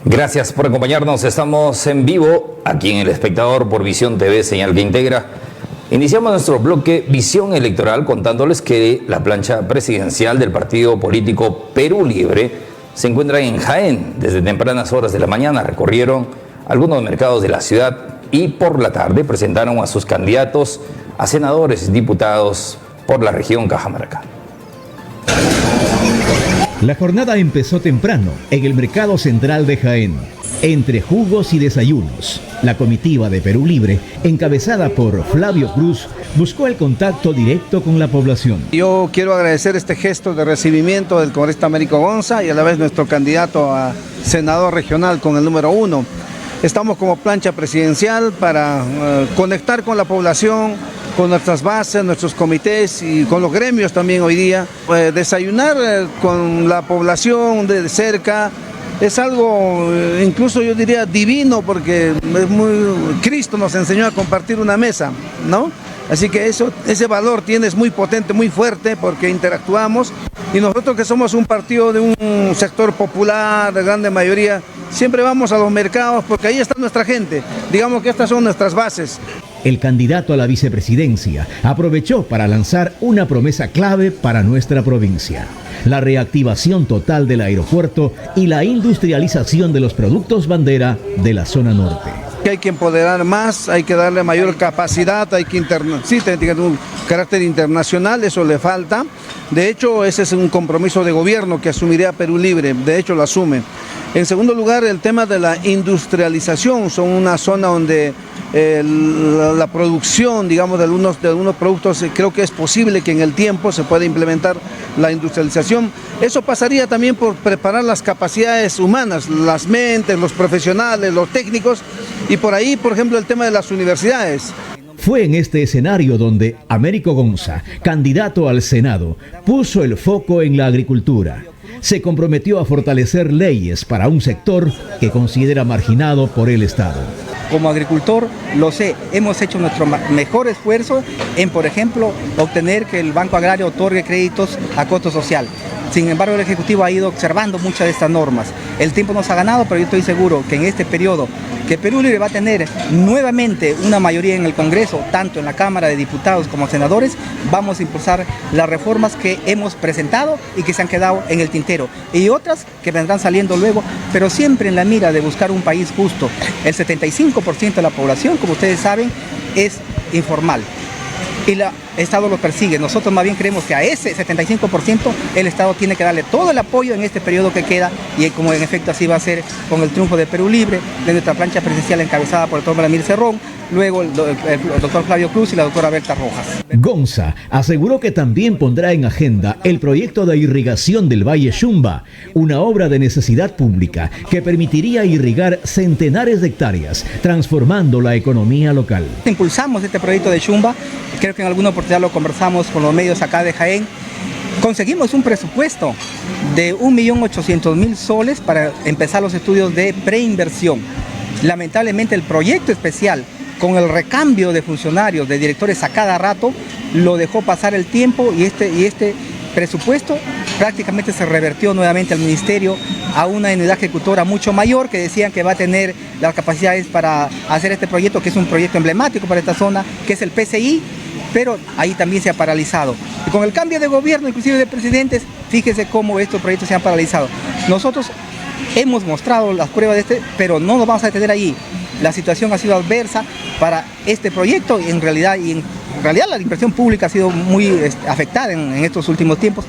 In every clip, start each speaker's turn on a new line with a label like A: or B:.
A: Gracias por acompañarnos. Estamos en vivo aquí en El Espectador por Visión TV, señal que integra. Iniciamos nuestro bloque Visión Electoral contándoles que la plancha presidencial del partido político Perú Libre se encuentra en Jaén. Desde tempranas horas de la mañana recorrieron algunos mercados de la ciudad y por la tarde presentaron a sus candidatos a senadores y diputados por la región Cajamarca.
B: La jornada empezó temprano en el mercado central de Jaén. Entre jugos y desayunos, la comitiva de Perú Libre, encabezada por Flavio Cruz, buscó el contacto directo con la población.
C: Yo quiero agradecer este gesto de recibimiento del congresista Américo Gonza y a la vez nuestro candidato a senador regional con el número 1. Estamos como plancha presidencial para conectar con la población, con nuestras bases, nuestros comités y con los gremios también hoy día. Desayunar con la población de cerca es algo, incluso yo diría, divino, porque Cristo nos enseñó a compartir una mesa, ¿no? Así que ese valor es muy potente, muy fuerte, porque interactuamos. Y nosotros que somos un partido de un sector popular, de grande mayoría, siempre vamos a los mercados porque ahí está nuestra gente. Digamos que estas son nuestras bases.
B: El candidato a la vicepresidencia aprovechó para lanzar una promesa clave para nuestra provincia: la reactivación total del aeropuerto y la industrialización de los productos bandera de la zona norte.
C: Hay que empoderar más, hay que darle mayor capacidad, hay que tener un carácter internacional, eso le falta. De hecho, ese es un compromiso de gobierno que asumiría Perú Libre, de hecho lo asume. En segundo lugar, el tema de la industrialización, son una zona donde la producción, digamos, de algunos productos, creo que es posible que en el tiempo se pueda implementar la industrialización. Eso pasaría también por preparar las capacidades humanas, las mentes, los profesionales, los técnicos, y por ahí, por ejemplo, el tema de las universidades.
B: Fue en este escenario donde Américo Gonza, candidato al Senado, puso el foco en la agricultura. Se comprometió a fortalecer leyes para un sector que considera marginado por el Estado.
D: Como agricultor, lo sé, hemos hecho nuestro mejor esfuerzo en, por ejemplo, obtener que el Banco Agrario otorgue créditos a costo social. Sin embargo, el Ejecutivo ha ido observando muchas de estas normas. El tiempo nos ha ganado, pero yo estoy seguro que en este periodo que Perú Libre va a tener nuevamente una mayoría en el Congreso, tanto en la Cámara de Diputados como senadores, vamos a impulsar las reformas que hemos presentado y que se han quedado en el tintero. Y otras que vendrán saliendo luego, pero siempre en la mira de buscar un país justo. El 75% de la población, como ustedes saben, es informal. Y el Estado lo persigue. Nosotros más bien creemos que a ese 75% el Estado tiene que darle todo el apoyo en este periodo que queda, y como en efecto así va a ser con el triunfo de Perú Libre, de nuestra plancha presidencial encabezada por el doctor Vladimir Cerrón, luego el doctor Flavio Cruz y la doctora Berta Rojas.
B: Gonza aseguró que también pondrá en agenda el proyecto de irrigación del Valle Shumba, una obra de necesidad pública que permitiría irrigar centenares de hectáreas, transformando la economía local.
D: Impulsamos este proyecto de Shumba, creo que en alguna oportunidad lo conversamos con los medios acá de Jaén. Conseguimos un presupuesto de 1.800.000 soles para empezar los estudios de preinversión. Lamentablemente el proyecto especial, con el recambio de funcionarios, de directores a cada rato, lo dejó pasar el tiempo y este presupuesto prácticamente se revertió nuevamente al Ministerio a una unidad ejecutora mucho mayor, que decían que va a tener las capacidades para hacer este proyecto, que es un proyecto emblemático para esta zona, que es el PCI, pero ahí también se ha paralizado. Y con el cambio de gobierno, inclusive de presidentes, fíjese cómo estos proyectos se han paralizado. Nosotros hemos mostrado las pruebas de pero no nos vamos a detener allí. La situación ha sido adversa para este proyecto y en realidad la inversión pública ha sido muy afectada en estos últimos tiempos.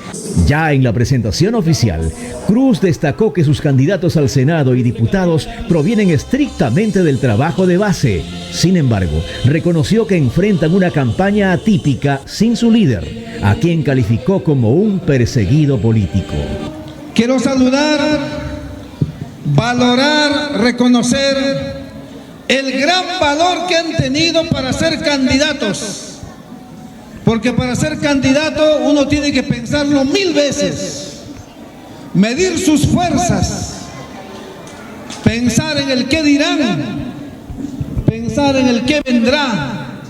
B: Ya en la presentación oficial, Cruz destacó que sus candidatos al Senado y diputados provienen estrictamente del trabajo de base. Sin embargo, reconoció que enfrentan una campaña atípica sin su líder, a quien calificó como un perseguido político.
E: Quiero saludar, valorar, reconocer el gran valor que han tenido para ser candidatos. Porque para ser candidato uno tiene que pensarlo 1000 veces, medir sus fuerzas, pensar en el qué dirán, pensar en el qué vendrá,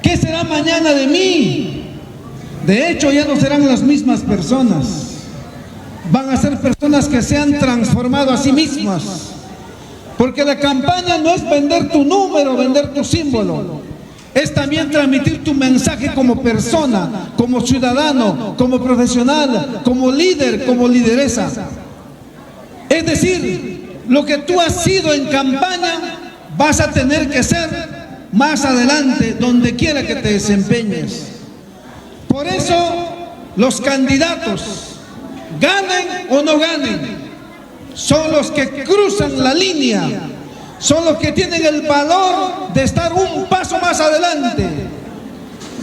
E: qué será mañana de mí. De hecho, ya no serán las mismas personas, van a ser personas que se han transformado a sí mismas, Porque la campaña no es vender tu número, vender tu símbolo. Es también transmitir tu mensaje como persona, como ciudadano, como profesional, como líder, como lideresa. Es decir, lo que tú has sido en campaña, vas a tener que ser más adelante, donde quiera que te desempeñes. Por eso, los candidatos, ganen o no ganen, son los que cruzan la línea, son los que tienen el valor de estar un paso más adelante,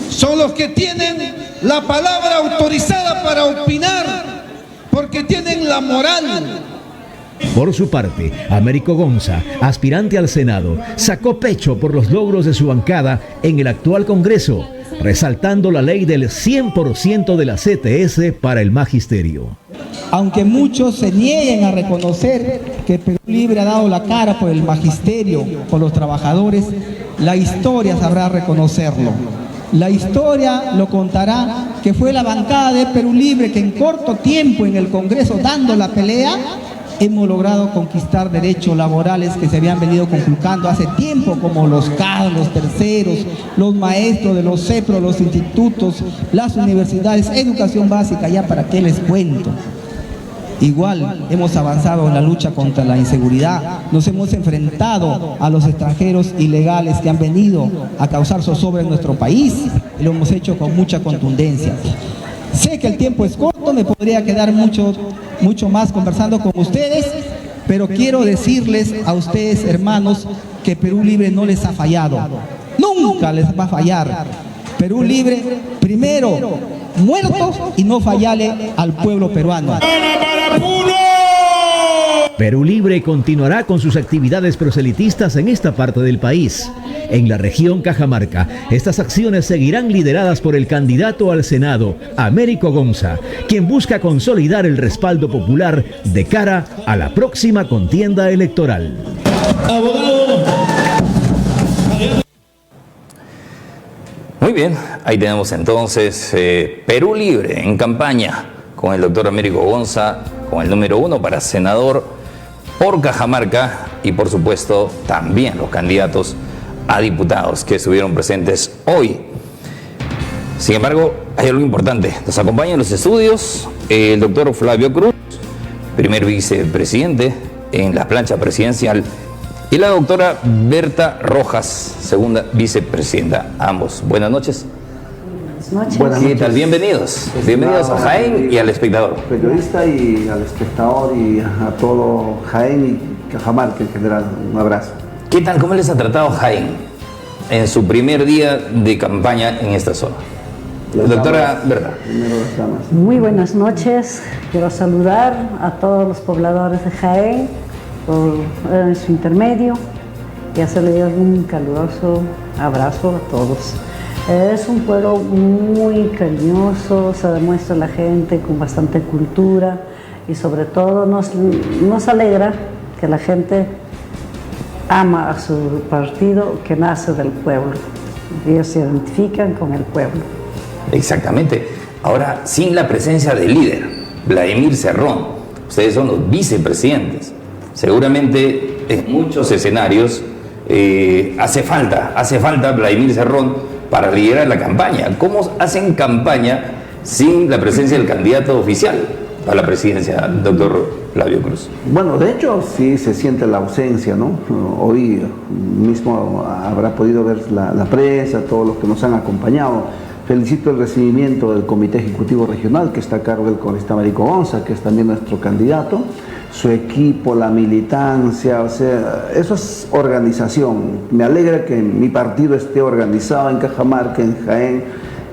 E: son los que tienen la palabra autorizada para opinar, porque tienen la moral.
B: Por su parte, Américo Gonza, aspirante al Senado, sacó pecho por los logros de su bancada en el actual Congreso, resaltando la ley del 100% de la CTS para el magisterio.
F: Aunque muchos se nieguen a reconocer que Perú Libre ha dado la cara por el magisterio, por los trabajadores, la historia sabrá reconocerlo. La historia lo contará que fue la bancada de Perú Libre que en corto tiempo en el Congreso, dando la pelea, hemos logrado conquistar derechos laborales que se habían venido conculcando hace tiempo, como los CAD, los terceros, los maestros de los CEPRO, los institutos, las universidades, educación básica, ya para qué les cuento. Igual hemos avanzado en la lucha contra la inseguridad, nos hemos enfrentado a los extranjeros ilegales que han venido a causar zozobra en nuestro país y lo hemos hecho con mucha contundencia. Sé que el tiempo es corto, me podría quedar mucho más conversando con ustedes, pero quiero decirles a ustedes, hermanos, que Perú Libre no les ha fallado. Nunca les va a fallar. Perú Libre, primero, muertos y no fallarle al pueblo peruano.
B: Perú Libre continuará con sus actividades proselitistas en esta parte del país. En la región Cajamarca, estas acciones seguirán lideradas por el candidato al Senado, Américo Gonza, quien busca consolidar el respaldo popular de cara a la próxima contienda electoral.
A: Muy bien, ahí tenemos entonces Perú Libre en campaña con el doctor Américo Gonza, con el número 1 para senador por Cajamarca y por supuesto también los candidatos a diputados que estuvieron presentes hoy. Sin embargo, hay algo importante. Nos acompaña en los estudios el doctor Flavio Cruz, primer vicepresidente en la plancha presidencial, y la doctora Berta Rojas, segunda vicepresidenta. Ambos, buenas noches.
G: Buenas noches.
A: ¿Qué tal? Bienvenidos. Bienvenidos a Jaén y al espectador.
H: Periodista y al espectador y a todo Jaén y Cajamarca en general. Un abrazo.
A: ¿Qué tal? ¿Cómo les ha tratado Jaén en su primer día de campaña en esta zona? Doctora Berta.
G: Muy buenas noches. Quiero saludar a todos los pobladores de Jaén por su intermedio y hacerle un caluroso abrazo a todos. Es un pueblo muy cariñoso, se demuestra la gente con bastante cultura y sobre todo nos alegra que la gente ama a su partido que nace del pueblo. Ellos se identifican con el pueblo.
A: Exactamente. Ahora, sin la presencia del líder, Vladimir Cerrón, ustedes son los vicepresidentes. Seguramente en muchos escenarios hace falta Vladimir Cerrón para liderar la campaña. ¿Cómo hacen campaña sin la presencia del candidato oficial a la presidencia, doctor Flavio Cruz?
H: Bueno, de hecho sí se siente la ausencia, ¿no? Hoy mismo habrá podido ver la prensa, todos los que nos han acompañado. Felicito el recibimiento del Comité Ejecutivo Regional, que está a cargo del congresista Américo Gonza, que es también nuestro candidato, su equipo, la militancia, o sea, eso es organización. Me alegra que mi partido esté organizado en Cajamarca, en Jaén,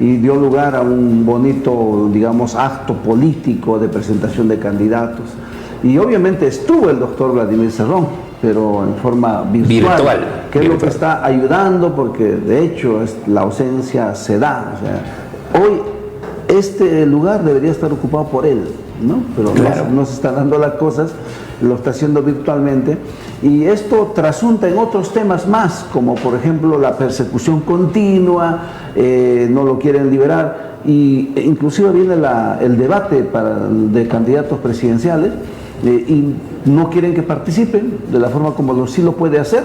H: y dio lugar a un bonito, digamos, acto político de presentación de candidatos. Y obviamente estuvo el doctor Vladimir Cerrón, pero en forma virtual, que es lo que está ayudando, porque de hecho la ausencia se da. O sea, hoy este lugar debería estar ocupado por él, ¿no? Pero claro, no se están dando las cosas, lo está haciendo virtualmente, y esto trasunta en otros temas más, como por ejemplo la persecución continua, no lo quieren liberar, y inclusive viene el debate de candidatos presidenciales, y no quieren que participen de la forma como sí lo puede hacer.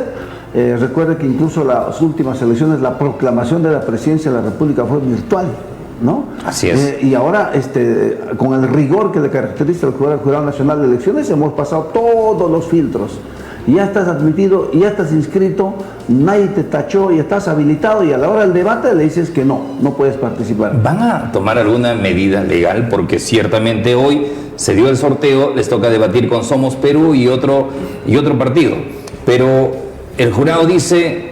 H: Recuerde que incluso las últimas elecciones, la proclamación de la presidencia de la República fue virtual, ¿no?
A: Así es.
H: Y ahora, con el rigor que le caracteriza al Jurado Nacional de Elecciones, hemos pasado todos los filtros. Ya estás admitido, ya estás inscrito, nadie te tachó y estás habilitado, y a la hora del debate le dices que no puedes participar.
A: ¿Van a tomar alguna medida legal? Porque ciertamente hoy se dio el sorteo, les toca debatir con Somos Perú y otro partido. Pero el jurado dice,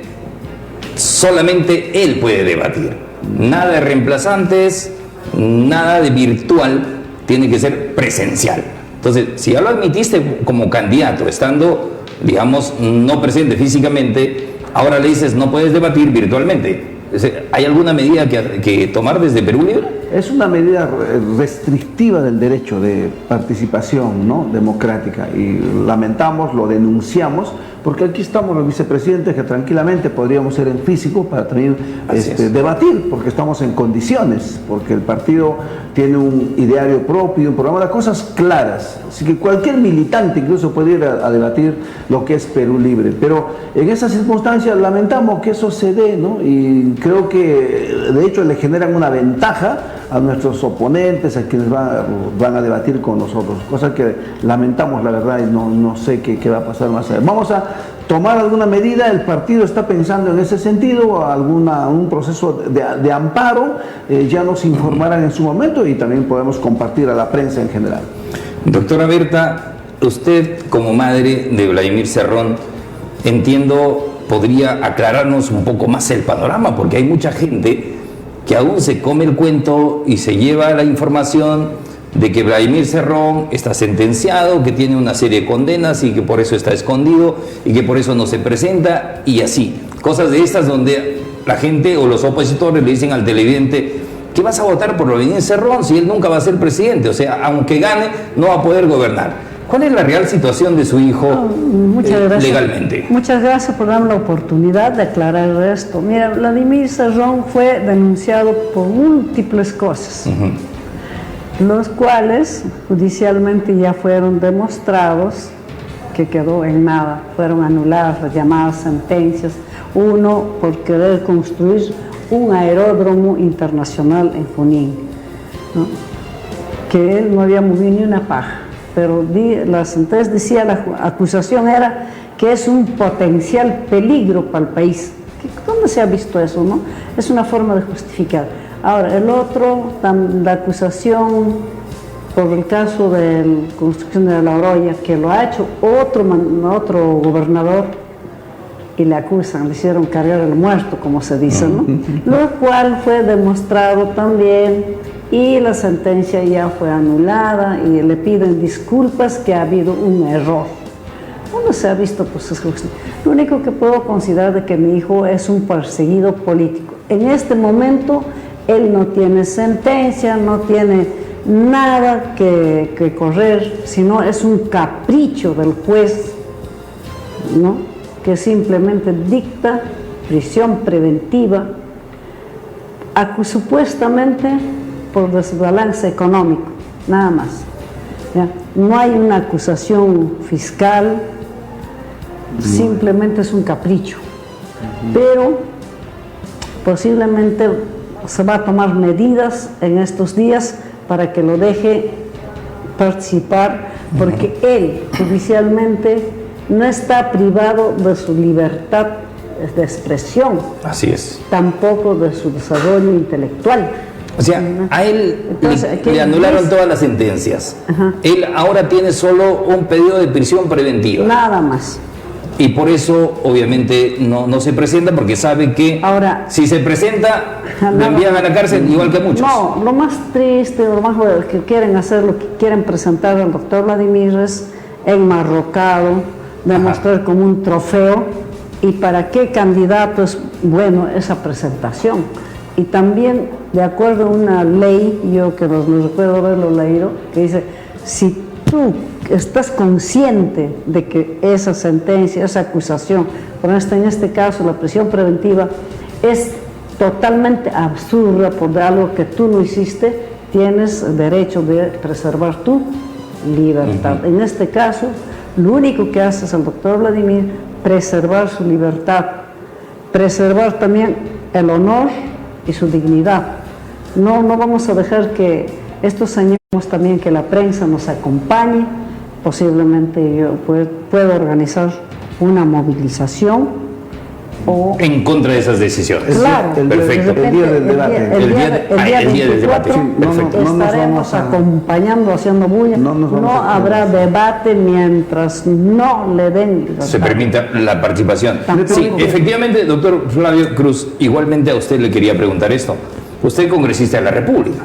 A: solamente él puede debatir. Nada de reemplazantes, nada de virtual, tiene que ser presencial. Entonces, si ya lo admitiste como candidato, estando, digamos, no presente físicamente, ahora le dices no puedes debatir virtualmente. ¿Hay alguna medida que tomar desde Perú Libre?
H: Es una medida restrictiva del derecho de participación, ¿no?, democrática, y lamentamos, lo denunciamos, porque aquí estamos los vicepresidentes que tranquilamente podríamos ser en físico para también debatir, porque estamos en condiciones, porque el partido tiene un ideario propio, un programa de cosas claras, así que cualquier militante incluso puede ir a debatir lo que es Perú Libre, pero en esas circunstancias lamentamos que eso se dé, ¿no?, y creo que de hecho le generan una ventaja a nuestros oponentes, a quienes van a debatir con nosotros, cosa que lamentamos, la verdad, y no sé qué va a pasar más allá. Vamos a tomar alguna medida, el partido está pensando en ese sentido, un proceso de amparo, ya nos informarán en su momento y también podemos compartir a la prensa en general.
A: Doctora Berta, usted como madre de Vladimir Cerrón, entiendo, podría aclararnos un poco más el panorama, porque hay mucha gente que aún se come el cuento y se lleva la información de que Vladimir Cerrón está sentenciado, que tiene una serie de condenas y que por eso está escondido y que por eso no se presenta, y así. Cosas de estas donde la gente o los opositores le dicen al televidente que vas a votar por Vladimir Cerrón si él nunca va a ser presidente, o sea, aunque gane, no va a poder gobernar. ¿Cuál es la real situación de su hijo legalmente? Muchas gracias por darme la oportunidad de aclarar esto. Mira, Vladimir Cerrón fue denunciado por múltiples cosas, los cuales judicialmente ya fueron demostrados que quedó en nada, fueron anuladas las llamadas sentencias. Uno, por querer construir un aeródromo internacional en Junín, ¿no?, que él no había movido ni una paja. Pero la sentencia decía, la acusación era que es un potencial peligro para el país. ¿Dónde se ha visto eso, no? Es una forma de justificar. Ahora, el otro, la acusación por el caso de la construcción de la Oroya, que lo ha hecho otro gobernador, y le acusan, le hicieron cargar el muerto, como se dice, ¿no? Lo cual fue demostrado también, y la sentencia ya fue anulada y le piden disculpas que ha habido un error. ¿Dónde se ha visto? Pues lo único que puedo considerar de que mi hijo es un perseguido político. En este momento él no tiene sentencia, no tiene nada que correr, sino es un capricho del juez, ¿no?, que simplemente dicta prisión preventiva, supuestamente por desbalance económico, nada más. ¿Ya? No hay una acusación fiscal, simplemente es un capricho. Pero posiblemente se va a tomar medidas en estos días para que lo deje participar, porque él judicialmente no está privado de su libertad de expresión. Así es. Tampoco de su desarrollo intelectual. O sea, a él le anularon todas las sentencias. Él ahora tiene solo un pedido de prisión preventiva. Nada más. Y por eso, obviamente, no se presenta, porque sabe que ahora, si se presenta, lo envían a la cárcel igual que muchos. No, lo más triste, lo más que quieren hacer, lo que quieren presentar al doctor Vladimir es enmarrocado, demostrar como un trofeo. ¿Y para qué candidato es bueno esa presentación? Y también, de acuerdo a una ley, yo que no recuerdo haberlo leído, que dice, si tú estás consciente de que esa sentencia, esa acusación, por en este caso la prisión preventiva, es totalmente absurda por algo que tú no hiciste, tienes derecho de preservar tu
G: libertad. En este caso, lo único que hace es el doctor Vladimir preservar su libertad, preservar también el honor y su dignidad. No vamos a dejar que estos años también que la prensa nos acompañe. Posiblemente yo puedo organizar una movilización o
A: en contra de esas decisiones.
G: Claro,
A: perfecto.
G: De
H: El día del debate.
G: El día del debate.
A: Perfecto.
G: Estaremos acompañando, haciendo bulla. No habrá debate mientras no le den libertad.
A: Se permita la participación.
G: Tampoco.
A: Sí, efectivamente, doctor Flavio Cruz, igualmente a usted le quería preguntar esto. Usted es congresista de la República.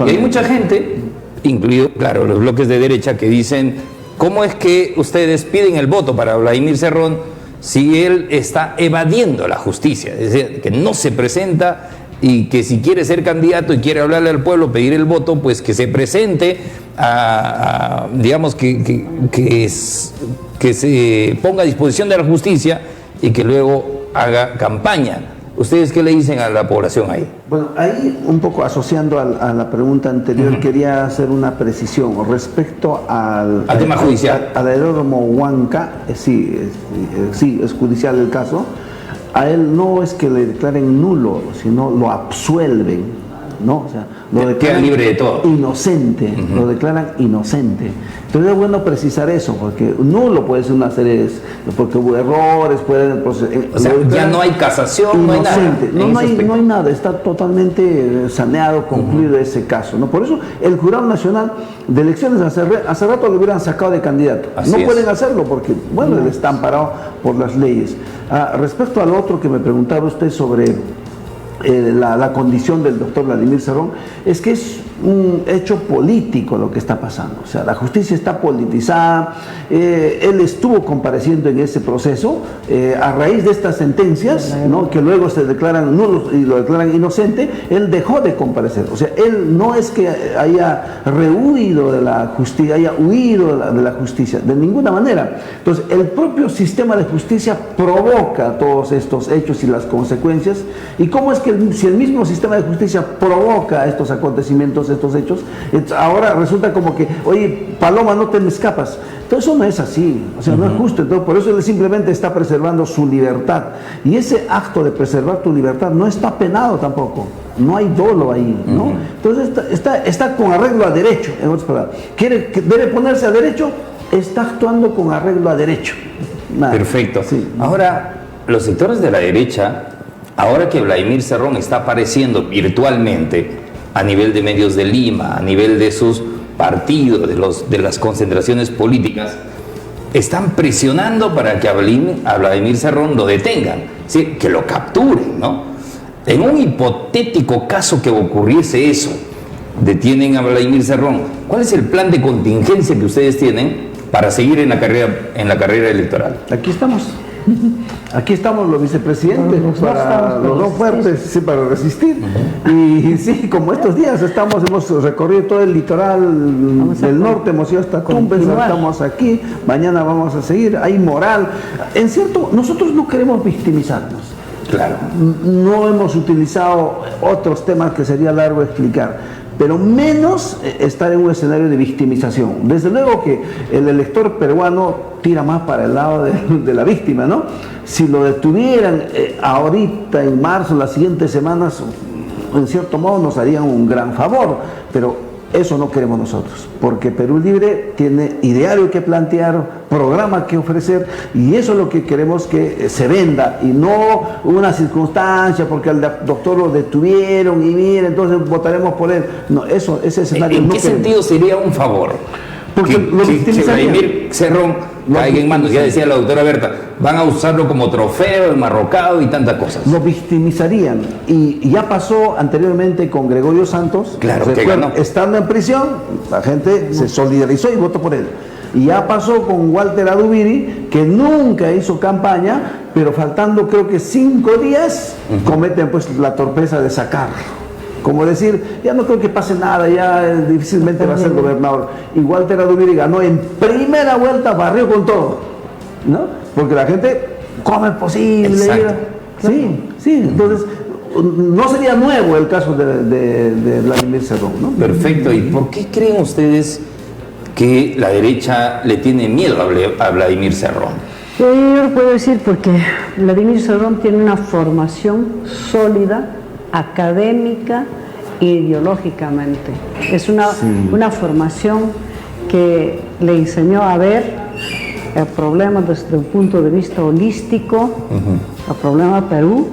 A: Y hay mucha gente, incluido, claro, los bloques de derecha, que dicen, ¿cómo es que ustedes piden el voto para Vladimir Cerrón si él está evadiendo la justicia? Es decir, que no se presenta y que si quiere ser candidato y quiere hablarle al pueblo, pedir el voto, pues que se presente digamos, que se ponga a disposición de la justicia y que luego haga campaña. ¿Ustedes qué le dicen a la población ahí?
H: Bueno, ahí un poco asociando a la pregunta anterior, quería hacer una precisión respecto al
A: tema judicial.
H: Al aeródromo Huanca, sí, es judicial el caso. A él no es que le declaren nulo, sino lo absuelven, ¿no? O sea, lo declaran
A: libre de todo.
H: Inocente, lo declaran inocente. Entonces es bueno precisar eso, porque nulo puede ser una serie, porque hubo errores, pueden
A: o sea, ya no hay casación, no hay nada.
H: No hay nada, está totalmente saneado, concluido ese caso, ¿no? Por eso el Jurado Nacional de Elecciones hace rato lo hubieran sacado de candidato. No pueden hacerlo porque, bueno, él está amparado por las leyes. Respecto al otro que me preguntaba usted sobre la condición del doctor Vladimir Cerrón, es que es un hecho político lo que está pasando. O sea, la justicia está politizada. Él estuvo compareciendo en ese proceso a raíz de estas sentencias, ¿no?, que luego se declaran nulos y lo declaran inocente. Él dejó de comparecer. O sea, él no es que haya rehuido de la justicia, haya huido de la justicia, de ninguna manera. Entonces, el propio sistema de justicia provoca todos estos hechos y las consecuencias. ¿Y cómo es que si el mismo sistema de justicia provoca estos acontecimientos, estos hechos, ahora resulta como que, oye, Paloma, no te me escapas? Entonces eso no es así, o sea, no es justo. Entonces, por eso él simplemente está preservando su libertad, y ese acto de preservar tu libertad no está penado tampoco, no hay dolo ahí, ¿no? Entonces está con arreglo a derecho, en otras palabras. Debe ponerse a derecho, está actuando con arreglo a derecho. Nada.
A: Perfecto.
H: Sí.
A: Ahora, los sectores de la derecha, ahora que Vladimir Cerrón está apareciendo virtualmente a nivel de medios de Lima, a nivel de sus partidos, de las concentraciones políticas, están presionando para que a Vladimir Cerrón lo detengan, ¿sí?, que lo capturen, ¿no? En un hipotético caso que ocurriese eso, detienen a Vladimir Cerrón, ¿cuál es el plan de contingencia que ustedes tienen para seguir en la carrera electoral?
H: Aquí estamos los vicepresidentes, los dos fuertes, sí, para resistir. Y sí, como estos días hemos recorrido todo el litoral del norte, hemos ido hasta Tumbes, estamos aquí, mañana vamos a seguir, hay moral. En cierto, nosotros no queremos victimizarnos.
A: Claro.
H: No hemos utilizado otros temas que sería largo explicar, pero menos estar en un escenario de victimización. Desde luego que el elector peruano tira más para el lado de la víctima, ¿no? Si lo detuvieran ahorita, en marzo, las siguientes semanas, en cierto modo nos harían un gran favor, pero eso no queremos nosotros, porque Perú Libre tiene ideario que plantear, programa que ofrecer, y eso es lo que queremos que se venda, y no una circunstancia porque al doctor lo detuvieron y mire, entonces votaremos por él. No, ese escenario
A: ¿En
H: no
A: qué
H: queremos.
A: sentido sería un favor?
H: Porque
A: que Vladimir Cerrón caiga en manos, ya decía la doctora Berta, van a usarlo como trofeo, enmarrocado y tantas cosas.
H: Lo victimizarían, y ya pasó anteriormente con Gregorio Santos.
A: Claro, que ganó.
H: Estando en prisión, la gente se solidarizó y votó por él. Y ya pasó con Walter Adubiri, que nunca hizo campaña, pero faltando creo que 5 días, cometen pues la torpeza de sacarlo. Como decir, ya no creo que pase nada, ya difícilmente va a ser gobernador. Y Walter Adubiri ganó en primera vuelta, barrió con todo, ¿no? Porque la gente, ¿cómo es posible? Sí, entonces no sería nuevo el caso de Vladimir Cerrón, ¿no?
A: Perfecto. ¿Y por qué creen ustedes que la derecha le tiene miedo a Vladimir Cerrón?
G: Yo lo puedo decir porque Vladimir Cerrón tiene una formación sólida, académica e ideológicamente. Es una formación que le enseñó a ver el problema desde un punto de vista holístico, el problema de Perú,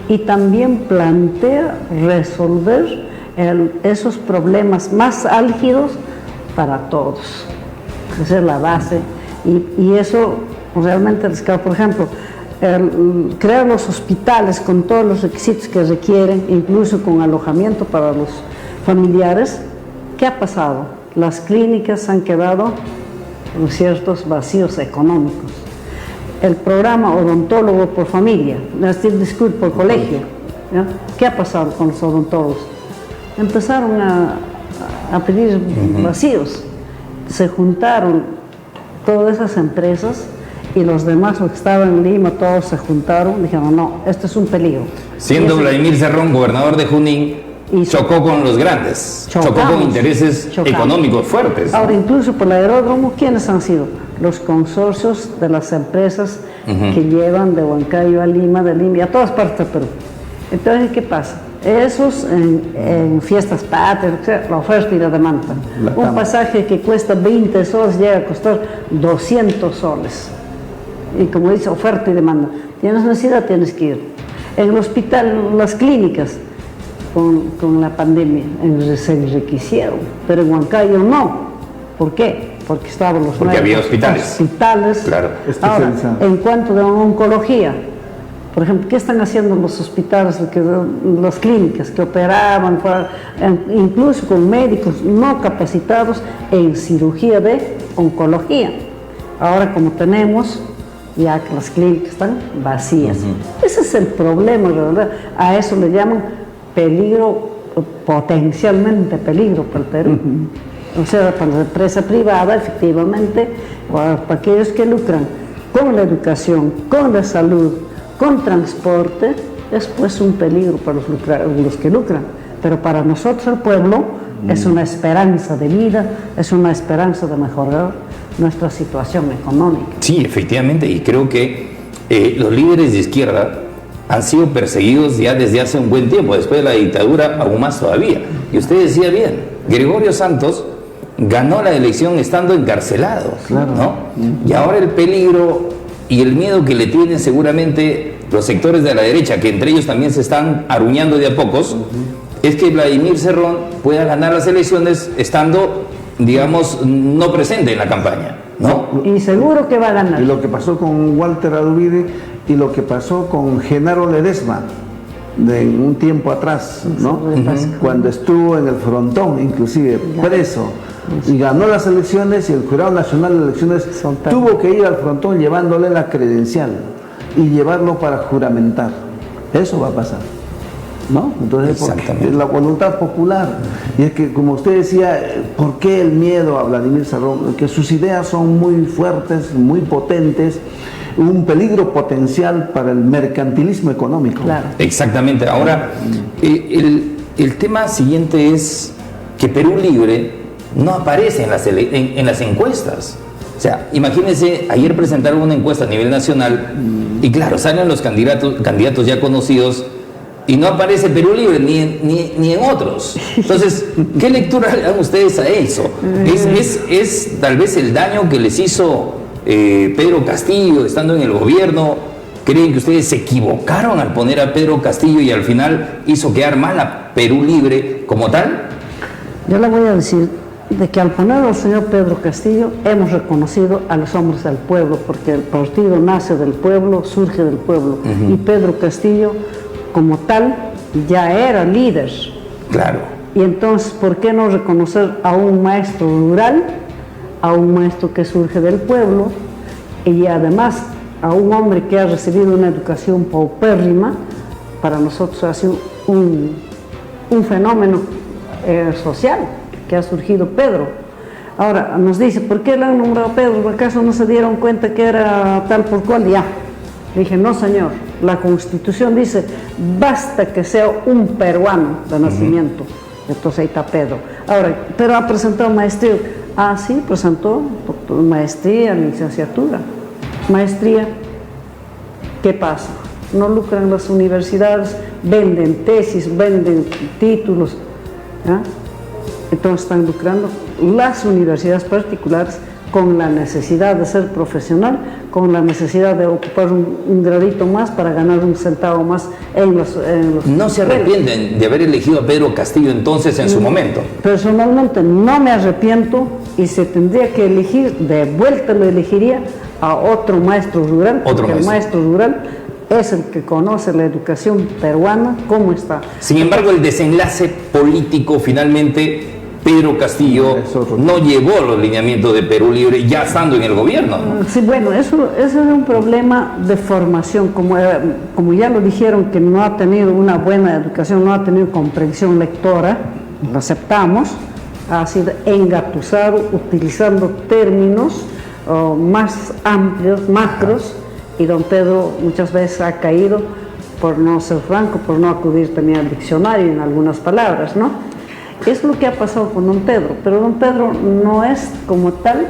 G: y también plantea resolver esos problemas más álgidos para todos. Esa es la base, y eso realmente, por ejemplo, crear los hospitales con todos los requisitos que requieren, incluso con alojamiento para los familiares. ¿Qué ha pasado? Las clínicas han quedado con ciertos vacíos económicos. El programa odontólogo por familia, disculpe, por colegio, ¿ya? ¿Qué ha pasado con los odontólogos? Empezaron a pedir vacíos. Se juntaron todas esas empresas y los demás, los que estaban en Lima, todos se juntaron, dijeron, no, esto es un peligro.
A: Siendo Vladimir Cerrón gobernador de Junín, chocó con los grandes, chocó con intereses económicos fuertes, ¿no?
G: Ahora, incluso por el aeródromo, ¿quiénes han sido? Los consorcios de las empresas que llevan de Huancayo a Lima, de Lima, a todas partes de Perú. Entonces, ¿qué pasa? Esos en fiestas patrias, la oferta y la demanda. Un pasaje que cuesta 20 soles llega a costar 200 soles. Y como dice, oferta y demanda. Tienes necesidad, tienes que ir. En el hospital, las clínicas, con la pandemia, se enriquecieron, pero en Huancayo no. ¿Por qué? Porque estaban los
A: había hospitales.
G: Claro. Ahora, en cuanto a oncología, por ejemplo, ¿qué están haciendo los hospitales, las clínicas que operaban, incluso con médicos no capacitados en cirugía de oncología? Ahora, como tenemos, ya que las clínicas están vacías. Ese es el problema, ¿verdad? A eso le llaman peligro, potencialmente peligro para el Perú. O sea, para la empresa privada, efectivamente, para aquellos que lucran con la educación, con la salud, con transporte, es pues un peligro para los que lucran. Pero para nosotros, el pueblo, es una esperanza de vida, es una esperanza de mejorar nuestra situación económica.
A: Sí, efectivamente, y creo que los líderes de izquierda han sido perseguidos ya desde hace un buen tiempo, después de la dictadura aún más todavía. Y usted decía bien, Gregorio Santos ganó la elección estando encarcelado, ¿no? Y ahora el peligro y el miedo que le tienen seguramente los sectores de la derecha, que entre ellos también se están aruñando de a pocos, es que Vladimir Cerrón pueda ganar las elecciones estando, digamos, no presente en la campaña, ¿no?
G: Y seguro que va a ganar.
H: Y lo que pasó con Walter Adubide y lo que pasó con Genaro Ledesma de un tiempo atrás, ¿no? Cuando estuvo en el frontón, inclusive preso, y ganó las elecciones, y el Jurado Nacional de Elecciones tuvo que ir al frontón llevándole la credencial y llevarlo para juramentar. Eso va a pasar, ¿no? Entonces, es la voluntad popular. Y es que, como usted decía, ¿por qué el miedo a Vladimir Cerrón? Que sus ideas son muy fuertes, muy potentes, un peligro potencial para el mercantilismo económico.
G: Claro.
A: Exactamente. Ahora, el tema siguiente es que Perú Libre no aparece en las encuestas. O sea, imagínense, ayer presentaron una encuesta a nivel nacional y claro, salen los candidatos ya conocidos y no aparece Perú Libre ni en otros. Entonces, ¿qué lectura le dan ustedes a eso? ¿Es tal vez el daño que les hizo Pedro Castillo estando en el gobierno? ¿Creen que ustedes se equivocaron al poner a Pedro Castillo y al final hizo quedar mal a Perú Libre como tal?
G: Yo le voy a decir de que al poner al señor Pedro Castillo hemos reconocido a los hombres del pueblo, porque el partido nace del pueblo, surge del pueblo, y Pedro Castillo como tal ya era líder.
A: Claro.
G: Y entonces, ¿por qué no reconocer a un maestro rural, a un maestro que surge del pueblo, y además a un hombre que ha recibido una educación paupérrima? Para nosotros ha sido un fenómeno social que ha surgido Pedro. Ahora nos dice, ¿por qué le han nombrado Pedro? ¿Acaso no se dieron cuenta que era tal por cual? Ya. Le dije, no señor, la Constitución dice, basta que sea un peruano de nacimiento. Entonces ahí está Pedro. Ahora, pero ha presentado maestría. Ah, sí, presentó maestría, licenciatura. Maestría, ¿qué pasa? No lucran las universidades, venden tesis, venden títulos, ¿ya? Entonces están lucrando las universidades particulares con la necesidad de ser profesional, con la necesidad de ocupar un gradito más para ganar un centavo más en los
A: ¿No se arrepienten de haber elegido a Pedro Castillo entonces en su momento?
G: Personalmente no me arrepiento, y se tendría que elegir, de vuelta lo elegiría a otro maestro rural, porque el maestro rural es el que conoce la educación peruana, cómo está.
A: Sin embargo, el desenlace político finalmente, Pedro Castillo no llevó los lineamientos de Perú Libre ya estando en el gobierno, ¿no?
G: Sí, bueno, eso es un problema de formación, como ya lo dijeron, que no ha tenido una buena educación, no ha tenido comprensión lectora, lo aceptamos, ha sido engatusado utilizando términos más amplios, macros, y don Pedro muchas veces ha caído, por no ser franco, por no acudir también al diccionario en algunas palabras, ¿no? Es lo que ha pasado con don Pedro, pero don Pedro no es como tal,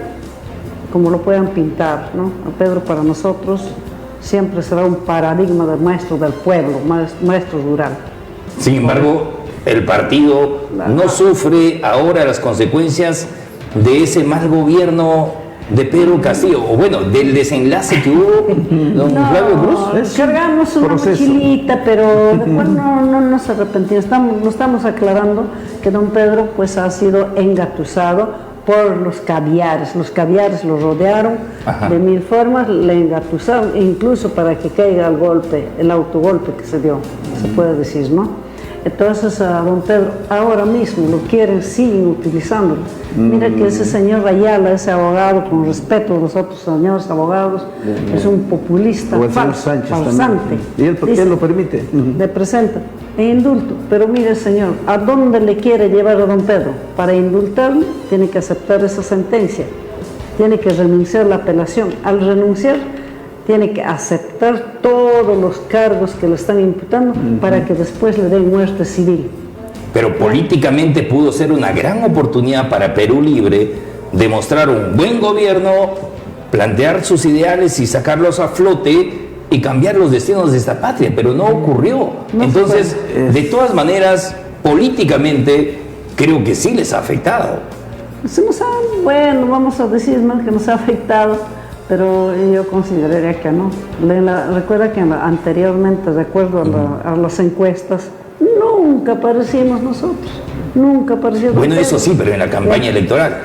G: como lo puedan pintar, ¿no? Don Pedro para nosotros siempre será un paradigma del maestro del pueblo, maestro rural.
A: Sin embargo, el partido no sufre ahora las consecuencias de ese mal gobierno de Pedro Castillo, o bueno, del desenlace que hubo, don Flavio Cruz.
G: Cargamos una mochilita, pero después no se arrepentimos. Lo estamos aclarando que don Pedro pues ha sido engatusado por los caviares. Los caviares lo rodearon de mil formas, le engatusaron, incluso para que caiga el golpe, el autogolpe que se dio, se puede decir, ¿no? Entonces a don Pedro ahora mismo lo quieren, siguen utilizándolo. Mira que ese señor Ayala, ese abogado, con respeto a los otros señores abogados, es un populista falsante.
H: ¿Y él por qué lo permite?
G: Le presenta e indulto. Pero mire, señor, ¿a dónde le quiere llevar a don Pedro? Para indultarle tiene que aceptar esa sentencia, tiene que renunciar a la apelación. Al renunciar tiene que aceptar todos los cargos que le están imputando para que después le den muerte civil.
A: Pero políticamente pudo ser una gran oportunidad para Perú Libre demostrar un buen gobierno, plantear sus ideales y sacarlos a flote y cambiar los destinos de esta patria, pero no ocurrió. Entonces, de todas maneras, políticamente creo que sí les ha afectado.
G: Bueno, vamos a decir, ¿no?, que nos ha afectado, pero yo consideraría que no. Recuerda que anteriormente, de acuerdo a las encuestas, nunca aparecimos nosotros, nunca apareció.
A: Bueno, eso sí, pero en la campaña electoral.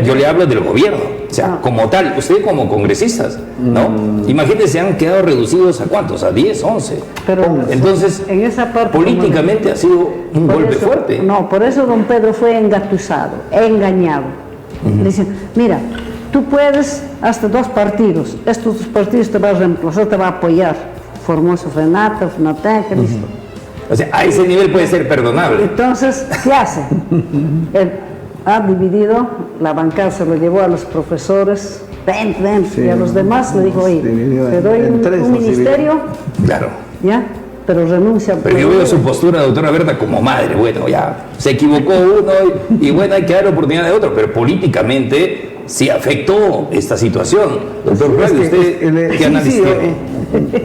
A: Yo le hablo del gobierno, o sea, como tal, ustedes como congresistas, ¿no? Imagínense, han quedado reducidos a ¿cuántos? A 10, 11.
G: Pero
A: entonces,
G: en esa parte,
A: políticamente ha sido un golpe fuerte.
G: No, por eso don Pedro fue engatusado, engañado. Le dicen, mira, tú puedes hasta 2 partidos, estos 2 partidos te van a reemplazar, te va a apoyar. Formoso Renata, Funateca, listo.
A: O sea, a ese nivel puede ser perdonable.
G: Entonces, ¿qué hace? Él ha dividido la bancada, se lo llevó a los profesores, ven, y a los demás le dijo, oye, te doy un ministerio,
A: claro,
G: ¿ya? Pero renuncia.
A: Pero yo veo su postura, doctora Berta, como madre. Bueno, ya se equivocó uno y bueno, hay que dar oportunidad de otro, pero políticamente sí afectó esta situación. Doctor Flavio, ¿usted qué análisis tiene?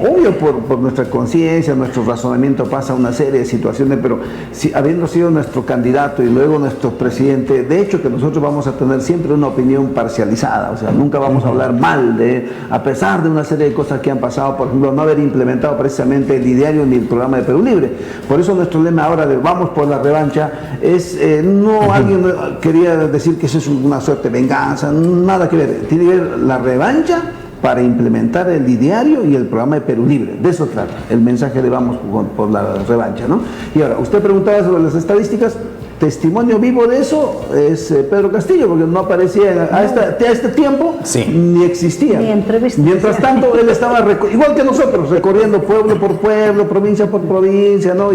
H: Obvio, por nuestra conciencia, nuestro razonamiento pasa una serie de situaciones, pero si, habiendo sido nuestro candidato y luego nuestro presidente, de hecho que nosotros vamos a tener siempre una opinión parcializada, o sea, nunca vamos a hablar mal de, a pesar de una serie de cosas que han pasado, por ejemplo, no haber implementado precisamente el ideario ni el programa de Perú Libre. Por eso nuestro lema ahora de vamos por la revancha es, no alguien quería decir que eso es una suerte de venganza, nada que ver, tiene que ver la revancha para implementar el ideario y el programa de Perú Libre. De eso trata el mensaje de vamos por la revancha, ¿no? Y ahora, usted preguntaba sobre las estadísticas. Testimonio vivo de eso es Pedro Castillo, porque no aparecía a este tiempo, ni existía.
G: Ni entrevistas.
H: Mientras tanto, él estaba, igual que nosotros, recorriendo pueblo por pueblo, provincia por provincia, ¿no?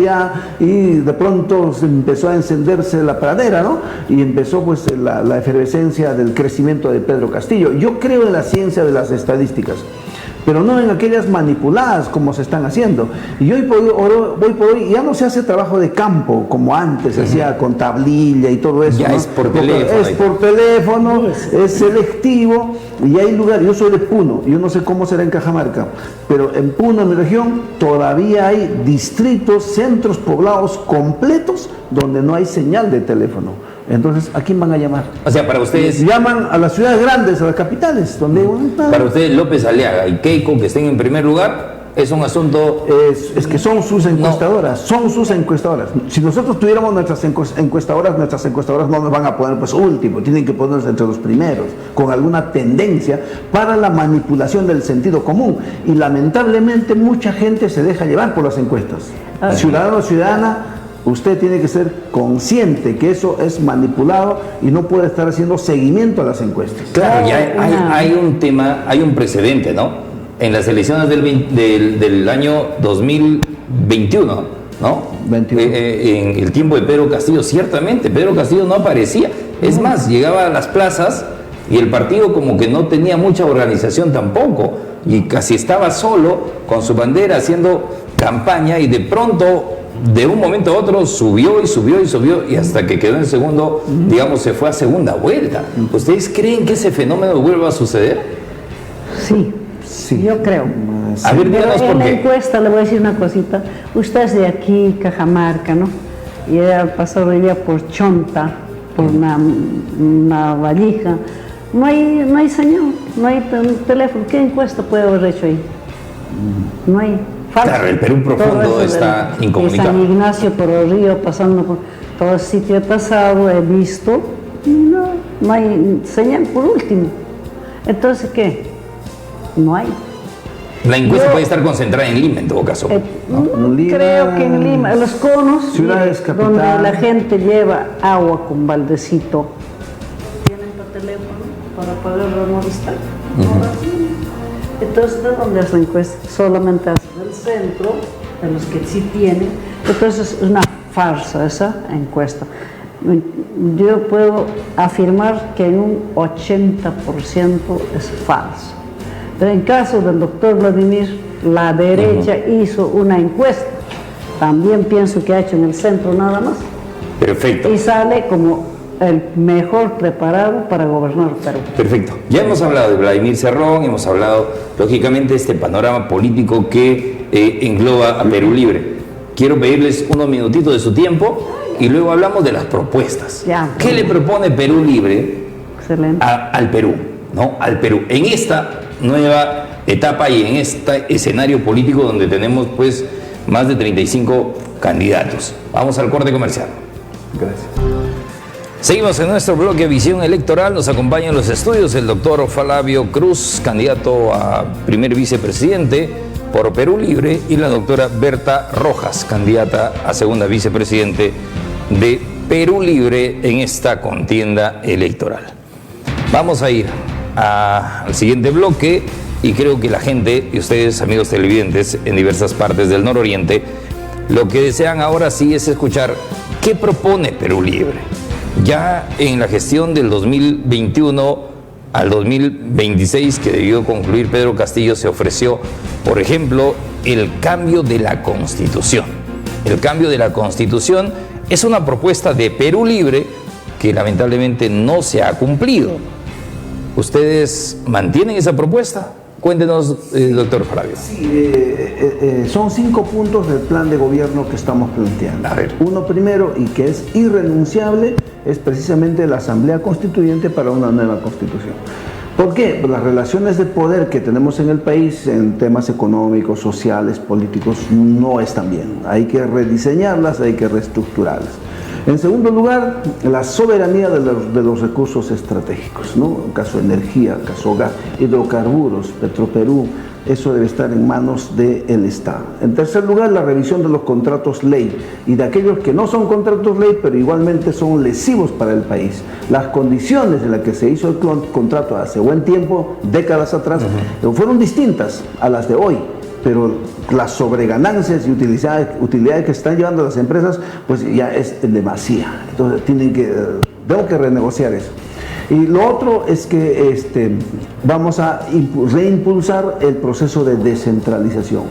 H: Y de pronto se empezó a encenderse la pradera, ¿no? Y empezó pues la efervescencia del crecimiento de Pedro Castillo. Yo creo en la ciencia de las estadísticas. pero no en aquellas manipuladas como se están haciendo. Y hoy por hoy ya no se hace trabajo de campo como antes se hacía con tablilla y todo eso.
A: Ya
H: ¿no?
A: es por teléfono.
H: Es por teléfono, es selectivo, y hay lugares. Yo soy de Puno, yo no sé cómo será en Cajamarca, pero en Puno, en mi región, todavía hay distritos, centros poblados completos donde no hay señal de teléfono. Entonces, ¿a quién van a llamar?
A: O sea, para ustedes...
H: Llaman a las ciudades grandes, a las capitales, donde...
A: Para ustedes, López Aliaga y Keiko, que estén en primer lugar, es un asunto...
H: Es que son sus encuestadoras, son sus encuestadoras. Si nosotros tuviéramos nuestras encuestadoras no nos van a poner pues último, tienen que ponerse entre los primeros, con alguna tendencia para la manipulación del sentido común. Y lamentablemente mucha gente se deja llevar por las encuestas. Ciudadano o ciudadana, usted tiene que ser consciente que eso es manipulado y no puede estar haciendo seguimiento a las encuestas.
A: Claro, ya hay un tema, hay un precedente, ¿no? En las elecciones del año 2021, ¿no? 21. En el tiempo de Pedro Castillo, ciertamente, Pedro Castillo no aparecía. Es más, llegaba a las plazas y el partido como que no tenía mucha organización tampoco, y casi estaba solo con su bandera haciendo campaña, y de pronto, de un momento a otro, subió y hasta que quedó en segundo, digamos, se fue a segunda vuelta. ¿Ustedes creen que ese fenómeno vuelva a suceder?
G: Sí. Sí, yo creo.
A: A ver, díganos por qué.
G: En la encuesta le voy a decir una cosita. Usted es de aquí, Cajamarca, ¿no? Y ha pasado hoy día por Chonta, por una Valija. No hay señal, no hay teléfono. ¿Qué encuesta puede haber hecho ahí? No hay. Falso.
A: Claro, el Perú profundo está incomunicado.
G: San Ignacio, por el río, pasando por todo el sitio he pasado, he visto, y no hay señal por último. Entonces, ¿qué? No hay.
A: La encuesta puede estar concentrada en Lima, en todo caso.
G: Creo que en Lima, los conos,
H: ciudades
G: donde la gente lleva agua con baldecito, tienen tu teléfono para poderlo revisar. Entonces, ¿de dónde es la encuesta? Solamente hace del centro, de los que sí tienen. Entonces, es una farsa esa encuesta. Yo puedo afirmar que en un 80% es falso. Pero en caso del doctor Vladimir, la derecha hizo una encuesta. También pienso que ha hecho en el centro nada más.
A: Perfecto.
G: Y sale como el mejor preparado para gobernar Perú.
A: Perfecto. Ya hemos hablado de Vladimir Cerrón, hemos hablado, lógicamente, de este panorama político que engloba a Perú Libre. Quiero pedirles unos minutitos de su tiempo y luego hablamos de las propuestas.
G: Ya.
A: ¿Qué le propone Perú Libre al Perú? ¿No? Al Perú. En esta nueva etapa y en este escenario político donde tenemos pues más de 35 candidatos. Vamos al corte comercial.
H: Gracias.
A: Seguimos en nuestro bloque Visión Electoral. Nos acompaña en los estudios el doctor Flavio Cruz, candidato a primer vicepresidente por Perú Libre, y la doctora Berta Rojas, candidata a segunda vicepresidente de Perú Libre en esta contienda electoral. Vamos a ir al siguiente bloque, y creo que la gente y ustedes, amigos televidentes en diversas partes del nororiente, lo que desean ahora sí es escuchar qué propone Perú Libre. Ya en la gestión del 2021 al 2026, que debió concluir Pedro Castillo, se ofreció, por ejemplo, el cambio de la Constitución. El cambio de la Constitución es una propuesta de Perú Libre que lamentablemente no se ha cumplido. ¿Ustedes mantienen esa propuesta? Cuéntenos, doctor Flavio.
H: Sí, son 5 puntos del plan de gobierno que estamos planteando.
A: A ver.
H: Uno primero, y que es irrenunciable, es precisamente la Asamblea Constituyente para una nueva Constitución. ¿Por qué? Pues las relaciones de poder que tenemos en el país en temas económicos, sociales, políticos, no están bien. Hay que rediseñarlas, hay que reestructurarlas. En segundo lugar, la soberanía de los recursos estratégicos, ¿no? Caso energía, caso gas, hidrocarburos, Petroperú, eso debe estar en manos del Estado. En tercer lugar, la revisión de los contratos ley y de aquellos que no son contratos ley, pero igualmente son lesivos para el país. Las condiciones en las que se hizo el contrato hace buen tiempo, décadas atrás, fueron distintas a las de hoy. Pero las sobreganancias y utilidades que están llevando las empresas, pues ya es demasiado. Entonces tengo que renegociar eso. Y lo otro es que vamos a reimpulsar el proceso de descentralización.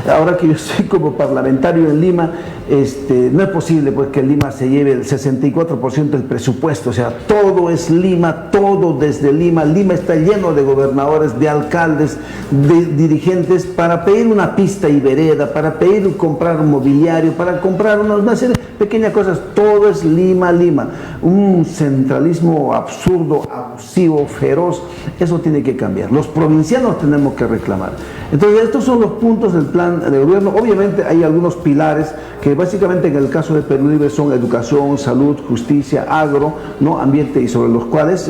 H: Ahora que yo estoy como parlamentario en Lima, no es posible pues que Lima se lleve el 64% del presupuesto, o sea, todo es Lima, todo desde Lima. Lima está lleno de gobernadores, de alcaldes, de dirigentes para pedir una pista y vereda, para pedir comprar un mobiliario, para comprar una serie de pequeñas cosas. Todo es Lima, Lima. Un centralismo absurdo, abusivo, feroz, eso tiene que cambiar. Los provincianos tenemos que reclamar. Entonces, estos son los puntos del plan de gobierno. Obviamente hay algunos pilares que básicamente en el caso de Perú Libre son educación, salud, justicia, agro, ¿no? Ambiente, y sobre los cuales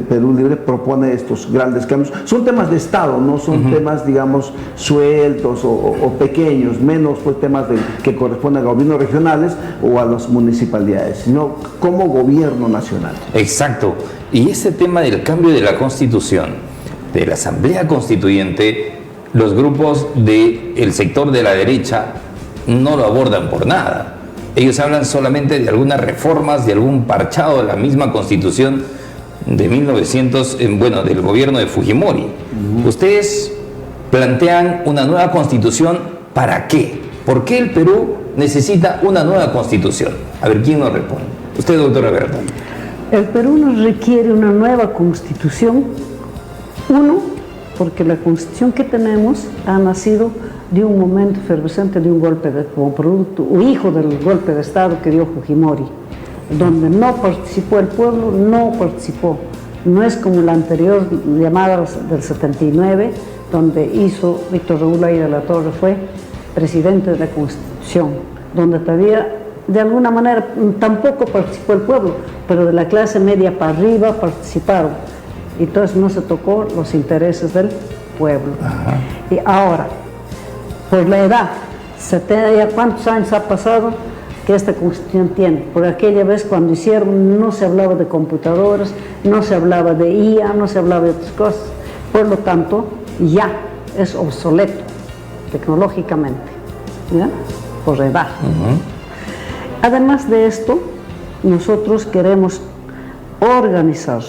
H: Perú Libre propone estos grandes cambios. Son temas de Estado, no son temas, digamos, sueltos o pequeños, menos pues temas que corresponden a gobiernos regionales o a las municipalidades, sino como gobierno nacional.
A: Exacto. Y ese tema del cambio de la Constitución, de la Asamblea Constituyente, los grupos del sector de la derecha no lo abordan por nada. Ellos hablan solamente de algunas reformas, de algún parchado de la misma Constitución de 1900, del gobierno de Fujimori. Ustedes plantean una nueva Constitución, ¿para qué? ¿Por qué el Perú necesita una nueva Constitución? A ver, ¿quién nos responde? Usted, doctora Berta.
G: El Perú nos requiere una nueva Constitución. Uno, porque la Constitución que tenemos ha nacido de un momento efervescente, de un golpe como producto o hijo del golpe de Estado que dio Fujimori, donde no participó el pueblo, no participó. No es como la anterior llamada del 79, donde hizo Víctor Raúl Aida de la Torre, fue presidente de la Constitución, donde todavía de alguna manera tampoco participó el pueblo, pero de la clase media para arriba participaron. Entonces no se tocó los intereses del pueblo. Ajá. Y ahora, por la edad, ¿cuántos años ha pasado que esta Constitución tiene? Por aquella vez cuando hicieron no se hablaba de computadoras, no se hablaba de IA, no se hablaba de otras cosas. Por lo tanto, ya es obsoleto tecnológicamente, ¿ya? Por edad. Además de esto, nosotros queremos organizar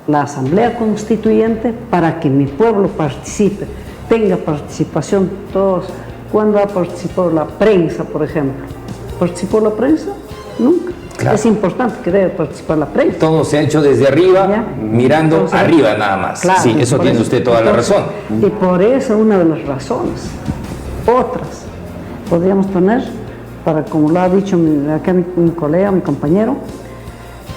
G: la Asamblea Constituyente para que mi pueblo participe, tenga participación todos. ¿Cuándo ha participado la prensa, por ejemplo? ¿Participó la prensa? Nunca. Claro. Es importante que debe participar la prensa.
A: Todo se ha hecho desde arriba, ¿ya? Mirando entonces, arriba nada más. Claro, sí, eso tiene usted toda la razón.
G: Y por eso una de las razones. Otras podríamos tener, como lo ha dicho acá mi colega, mi compañero,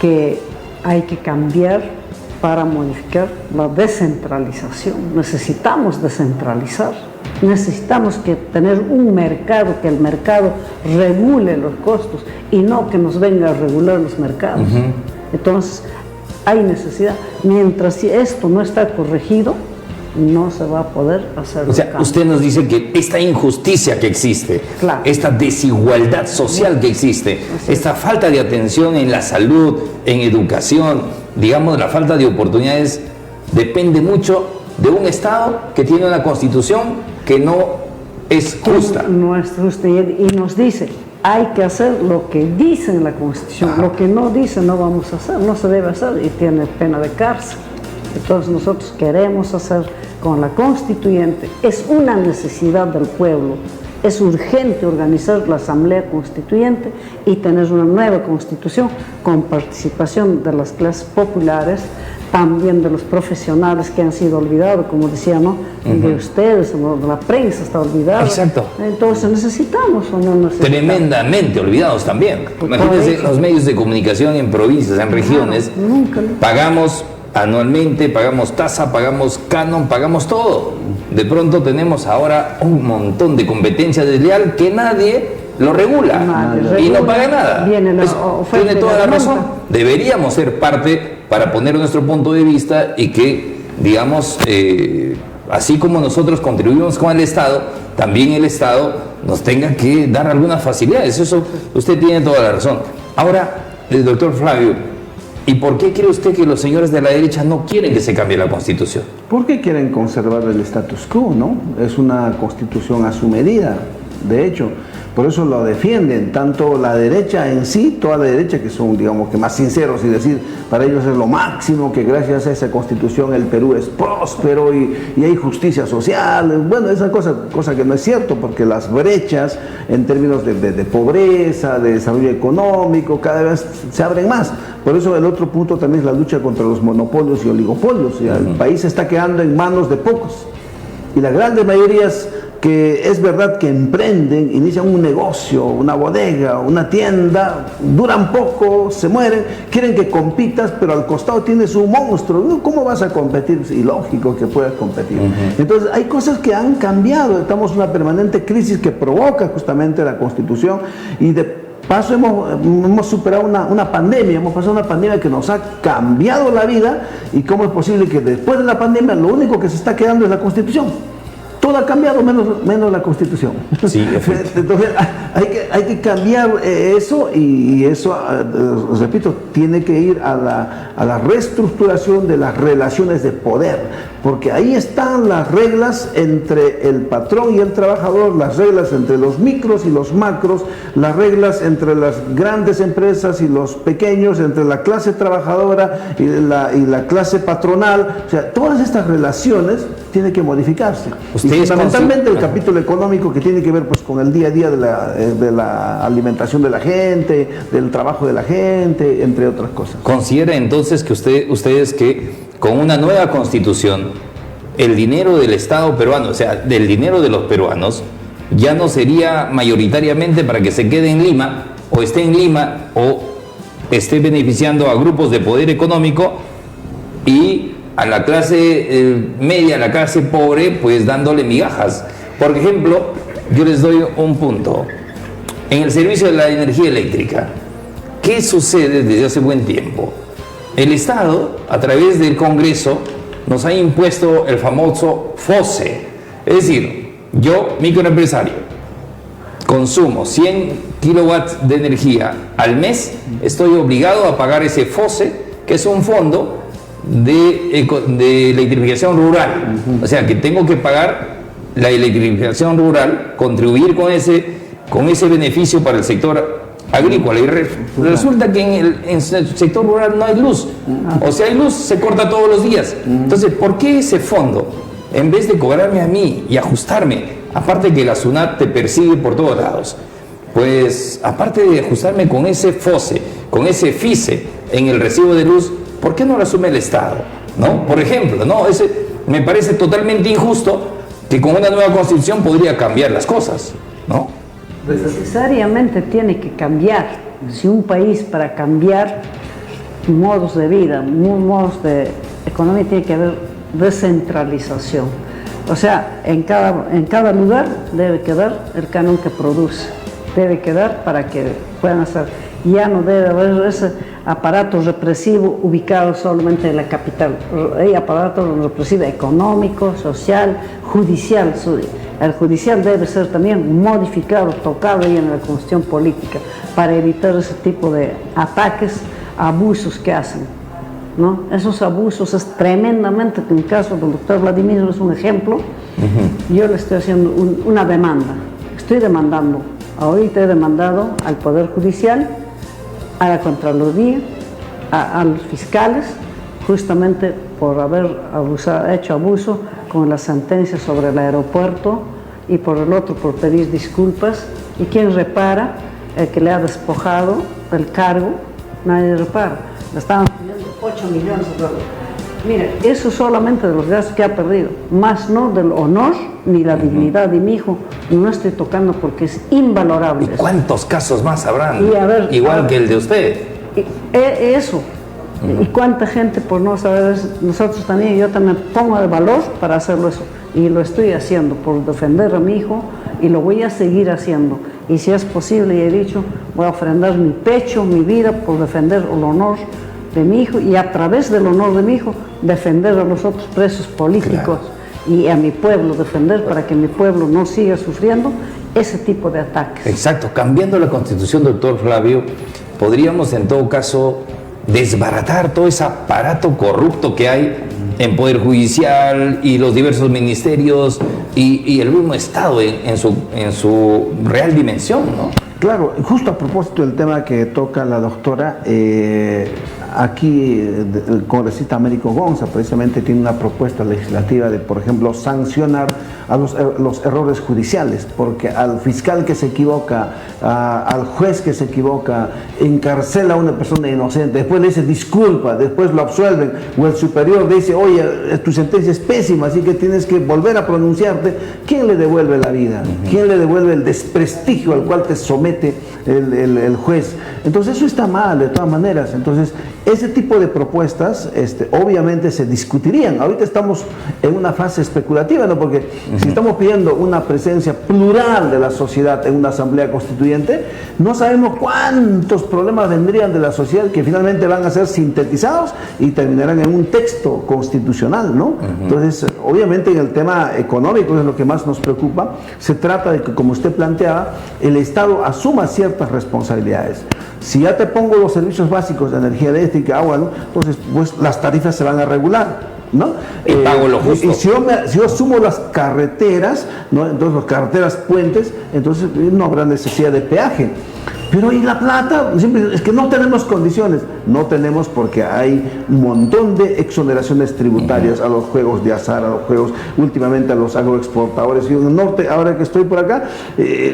G: que hay que cambiar para modificar la descentralización. Necesitamos descentralizar, necesitamos tener un mercado, que el mercado regule los costos y no que nos venga a regular los mercados. Entonces, hay necesidad. Mientras esto no está corregido, no se va a poder hacer.
A: O sea, usted nos dice que esta injusticia que existe, claro, esta desigualdad social que existe, esta falta de atención en la salud, en educación, digamos, la falta de oportunidades, depende mucho de un Estado que tiene una Constitución que no es justa.
G: No es justa, y nos dice, hay que hacer lo que dice en la Constitución. Lo que no dice no vamos a hacer, no se debe hacer y tiene pena de cárcel. Entonces nosotros queremos hacer con la Constituyente, es una necesidad del pueblo, es urgente organizar la Asamblea Constituyente y tener una nueva Constitución con participación de las clases populares, también de los profesionales que han sido olvidados, como decía, ¿no? De ustedes, de la prensa está olvidada.
A: Exacto.
G: Entonces, ¿necesitamos o no necesitamos?
A: Tremendamente olvidados también. Imagínense los medios de comunicación en provincias, en regiones. Pagamos anualmente, pagamos tasa, pagamos canon, pagamos todo. De pronto tenemos ahora un montón de competencia desleal que nadie lo regula y no paga nada. Tiene toda la razón. Deberíamos ser parte para poner nuestro punto de vista y que, digamos, así como nosotros contribuimos con el Estado, también el Estado nos tenga que dar algunas facilidades. Eso usted tiene toda la razón. Ahora, el doctor Flavio, ¿y por qué cree usted que los señores de la derecha no quieren que se cambie la Constitución?
H: Porque quieren conservar el status quo, ¿no? Es una Constitución a su medida, de hecho. Por eso lo defienden, tanto la derecha en sí, toda la derecha, que son, digamos, que más sinceros y decir, para ellos es lo máximo, que gracias a esa constitución el Perú es próspero y hay justicia social. Bueno, esa cosa que no es cierto, porque las brechas en términos de pobreza, de desarrollo económico, cada vez se abren más. Por eso el otro punto también es la lucha contra los monopolios y oligopolios. El país se está quedando en manos de pocos. Y las grandes mayorías que es verdad que emprenden, inician un negocio, una bodega, una tienda, duran poco, se mueren, quieren que compitas, pero al costado tienes un monstruo. ¿Cómo vas a competir? Es ilógico que puedas competir. Entonces hay cosas que han cambiado, estamos en una permanente crisis que provoca justamente la Constitución, y de paso hemos superado una pandemia, hemos pasado una pandemia que nos ha cambiado la vida. Y cómo es posible que después de la pandemia lo único que se está quedando es la Constitución. Todo ha cambiado menos la Constitución.
A: Sí,
H: entonces hay que cambiar eso, y eso, os repito, tiene que ir a la reestructuración de las relaciones de poder, porque ahí están las reglas entre el patrón y el trabajador, las reglas entre los micros y los macros, las reglas entre las grandes empresas y los pequeños, entre la clase trabajadora y la clase patronal. O sea, todas estas relaciones tienen que modificarse. Fundamentalmente el capítulo económico, que tiene que ver pues con el día a día de la alimentación de la gente, del trabajo de la gente, entre otras cosas.
A: ¿Considera entonces que ustedes que con una nueva constitución el dinero del Estado peruano, o sea, del dinero de los peruanos, ya no sería mayoritariamente para que se quede en Lima, o esté en Lima, o esté beneficiando a grupos de poder económico, y a la clase media, a la clase pobre, pues dándole migajas? Por ejemplo, yo les doy un punto. En el servicio de la energía eléctrica, ¿qué sucede desde hace buen tiempo? El Estado, a través del Congreso, nos ha impuesto el famoso FOSE. Es decir, yo, microempresario, consumo 100 kilowatts de energía al mes, estoy obligado a pagar ese FOSE, que es un fondo de electrificación rural. O sea, que tengo que pagar la electrificación rural, contribuir con ese beneficio para el sector agrícola, y resulta que en el sector rural no hay luz, o si hay luz se corta todos los días. Entonces, ¿por qué ese fondo, en vez de cobrarme a mí y ajustarme, aparte que la SUNAT te persigue por todos lados, pues aparte de ajustarme con ese FOSE, con ese FICE en el recibo de luz, ¿por qué no lo asume el Estado? ¿No? Por ejemplo, ¿no? Me parece totalmente injusto, que con una nueva constitución podría cambiar las cosas, ¿no?
G: Necesariamente tiene que cambiar. Si un país, para cambiar modos de vida, modos de economía, tiene que haber descentralización. O sea, en cada lugar debe quedar el canon que produce, debe quedar para que puedan hacer. Ya no debe haber ese aparato represivo ubicado solamente en la capital. Hay aparato represivo económico, social, judicial. El judicial debe ser también modificado, tocado ahí en la Constitución política, para evitar ese tipo de ataques, abusos que hacen, ¿no? Esos abusos es tremendamente, en el caso del doctor Vladimir es un ejemplo. Yo le estoy haciendo una demanda, estoy demandando, ahorita he demandado al Poder Judicial, a la Contraloría, a los fiscales, justamente por haber hecho abuso con la sentencia sobre el aeropuerto, y por el otro por pedir disculpas. ¿Y quién repara? El que le ha despojado del cargo, nadie repara. Le estaban pidiendo 8 millones de dólares. Mire, eso solamente de los gastos que ha perdido, más no del honor ni la dignidad de mi hijo. No estoy tocando porque es invalorable.
A: ¿Y cuántos casos más habrán?
G: Y a ver,
A: igual que el de usted.
G: Eso. Y cuánta gente por no saber, nosotros también, yo también pongo de valor para hacerlo eso. Y lo estoy haciendo por defender a mi hijo, y lo voy a seguir haciendo. Y si es posible, y he dicho, voy a ofrendar mi pecho, mi vida, por defender el honor de mi hijo, y a través del honor de mi hijo, defender a los otros presos políticos, y a mi pueblo, defender para que mi pueblo no siga sufriendo ese tipo de ataques.
A: Exacto. Cambiando la Constitución, doctor Flavio, podríamos en todo caso desbaratar todo ese aparato corrupto que hay en Poder Judicial y los diversos ministerios y el mismo Estado en su real dimensión, ¿no?
H: Claro, justo a propósito del tema que toca la doctora, aquí el congresista Américo Gonza precisamente tiene una propuesta legislativa de, por ejemplo, sancionar a los errores judiciales, porque al fiscal que se equivoca, al juez que se equivoca, encarcela a una persona inocente, después le dice disculpa, después lo absuelven, o el superior dice, oye, tu sentencia es pésima, así que tienes que volver a pronunciarte. ¿Quién le devuelve la vida? ¿Quién le devuelve el desprestigio al cual te somete el juez? Entonces eso está mal de todas maneras. Entonces ese tipo de propuestas obviamente se discutirían. Ahorita estamos en una fase especulativa, ¿no? Porque si estamos pidiendo una presencia plural de la sociedad en una asamblea constituyente, no sabemos cuántos problemas vendrían de la sociedad que finalmente van a ser sintetizados y terminarán en un texto constitucional, ¿no? Entonces, obviamente en el tema económico, es lo que más nos preocupa, se trata de que, como usted planteaba, el Estado asuma ciertas responsabilidades. Si ya te pongo los servicios básicos de energía eléctrica, agua, ¿no? Entonces pues las tarifas se van a regular, ¿no?
A: Y pago lo justo.
H: Y si yo sumo las carreteras, ¿no? Entonces las carreteras, puentes, entonces no habrá necesidad de peaje. Pero ¿y la plata? Siempre es que no tenemos condiciones. No tenemos porque hay un montón de exoneraciones tributarias a los juegos de azar, a los juegos, últimamente a los agroexportadores. Y en el norte, ahora que estoy por acá,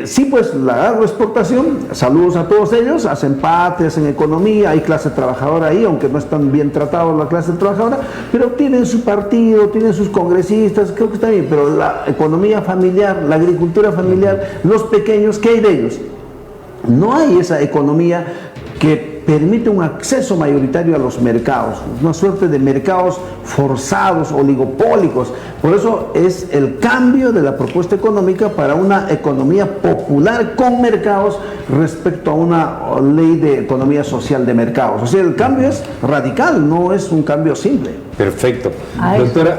H: sí, pues la agroexportación, saludos a todos ellos, hacen patria, hacen economía, hay clase trabajadora ahí, aunque no están bien tratados la clase trabajadora, pero tienen su partido, tienen sus congresistas, creo que está bien. Pero la economía familiar, la agricultura familiar, los pequeños, ¿qué hay de ellos? No hay esa economía que permite un acceso mayoritario a los mercados, una suerte de mercados forzados, oligopólicos. Por eso es el cambio de la propuesta económica para una economía popular con mercados respecto a una ley de economía social de mercados. O sea, el cambio es radical, no es un cambio simple.
A: Perfecto.